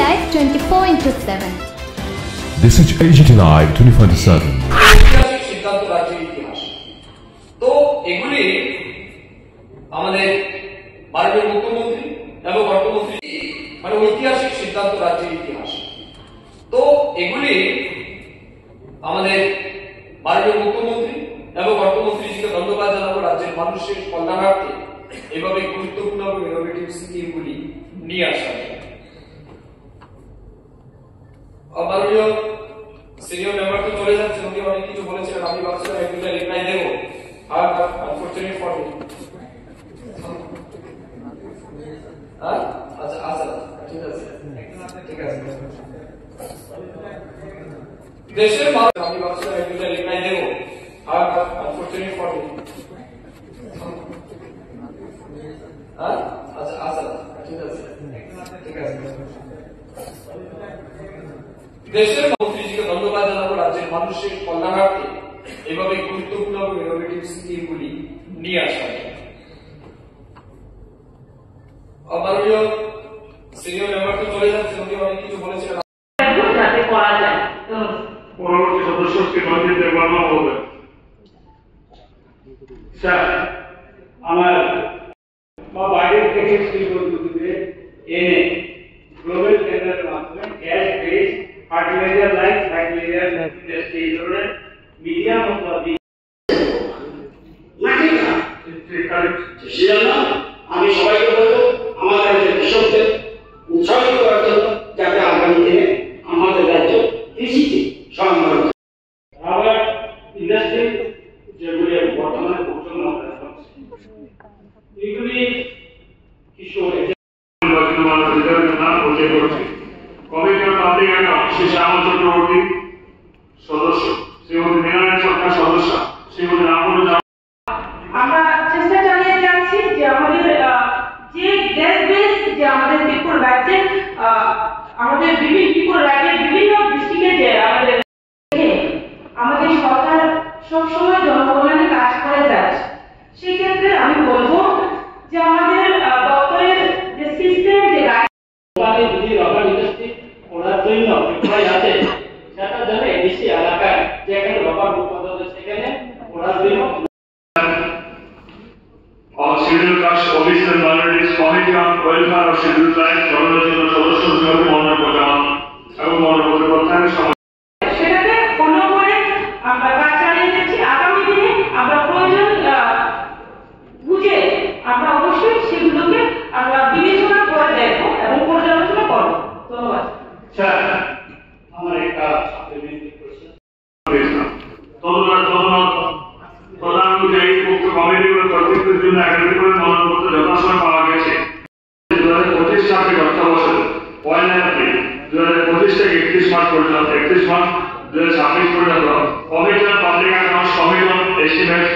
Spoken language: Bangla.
Live 24/7. This is AGT Live 24/7. সিদ্ধান্ত রাজ্যের ইতিহাস তো এগুলি আমাদের মাননীয় মুখ্যমন্ত্রী এবং অর্থমন্ত্রী মানে ঐতিহাসিক সিদ্ধান্ত রাজ্যের ইতিহাস তো এগুলি আমাদের মাননীয় মুখ্যমন্ত্রী এবং অর্থমন্ত্রীজিকে ধন্যবাদ জানাবো রাজ্যের মানুষের কল্যাণার্থে এভাবে গুরুত্বপূর্ণ এবং ইনোভেটিভ স্কিমগুলি নিয়ে আসা মাননীয় সিনিয়র মেম্বার তো চলে যাচ্ছেন উনি অনেক কিছু বলেছিলেন আমি ভাবছিলাম এগুলো রিপ্লাই দেবো আর আনফরচুনেট ফর আচ্ছা আচ্ছা ঠিক আছে ঠিক আছে দেশের মানুষ আমি ভাবছিলাম এগুলো রিপ্লাই দেবো আর আনফরচুনেট ফর আচ্ছা আচ্ছা ঠিক আছে ঠিক আছে দেশের মন্ত্রীজিকে ধন্যবাদ জানাবো রাজ্যের মানুষের কল্যাণার্থে এভাবে গুরুত্বপূর্ণ এবং ইনোভেটিভ স্কিমগুলি নিয়ে আসা মাননীয় সিনিয়র মেম্বার তো চলে যাচ্ছেন উনি অনেক কিছু বলেছিলেন যাতে করা যায় পরবর্তী সদস্যকে মন্ত্রীদের বর্ণনা হবে স্যার আমার বাইরের থেকে শ্রীবন্ধুদের এনে গ্লোবাল টেন্ডারের মাধ্যমে gas base fertiliser like fertiliser industry এই ধরনের মিডিয়াম অথবা আমি সবাইকে বলবো আমাদের রাজ্যের কৃষকদের উৎসাহিত করার জন্য যাতে আগামী দিনে আমাদের রাজ্য কৃষিতে স্বয়ংবর রাবার ইন্ডাস্ট্রি যেগুলি বর্তমানে প্রচলন এগুলি কৃষক কমিশন পাবলিক অ্যাকাউন্ট শ্রী শ্যামল চক্রবর্তী সদস্য শ্রীমতী মীনারায়ণ সরকার সদস্য শ্রীমতী রামপুর আমরা চেষ্টা চালিয়ে যাচ্ছি যে আমাদের যে গ্যাস বেস যে আমাদের ত্রিপুর রাজ্যে আমাদের ত্রিপুর রাজ্যের বিভিন্ন ডিস্ট্রিক্টে যে আমাদের সরকার সবসময় জনকল্যাণে কাজ করে যাচ্ছে সেই ক্ষেত্রে আমি বলবো যে আমাদের দপ্তরের যে সিস্টেম যে যদি রাবার ইন্ডাস্ট্রি করার জন্য প্রিপেয়ার আছে সেটা জানে এডিসি এলাকায় যেখানে রাবার উৎপাদন হয় সেখানে করার জন্য Scheduled Caste Police and Minorities Committee on Welfare of Scheduled Tribes জনজাতীয় সদস্য হিসেবে মনোনয়ন প্রদান এবং মনোনয়ন প্রত্যাহারের সেটাকে ফলো করে আমরা কাজ চালিয়ে যাচ্ছি আগামী দিনে আমরা প্রয়োজন বুঝে আমরা অবশ্যই সেগুলোকে আমরা বিবেচনা করে দেখবো এবং পর্যালোচনা করবো ধন্যবাদ স্যার আমার একটা সাপ্লিমেন্টারি কোশ্চেন প্রধানমন্ত্রী এই মুখ্য কমিটিগুলোর কর্তৃত্বের জন্য একাধিকবার মনোনয়নপত্র যথাসময় পাওয়া গেছে 2025 সালের অর্থবছরে 1 এপ্রিল 2025 থেকে 31 মার্চ পর্যন্ত 31 মার্চ 2026 পর্যন্ত commission public accounts commission estimate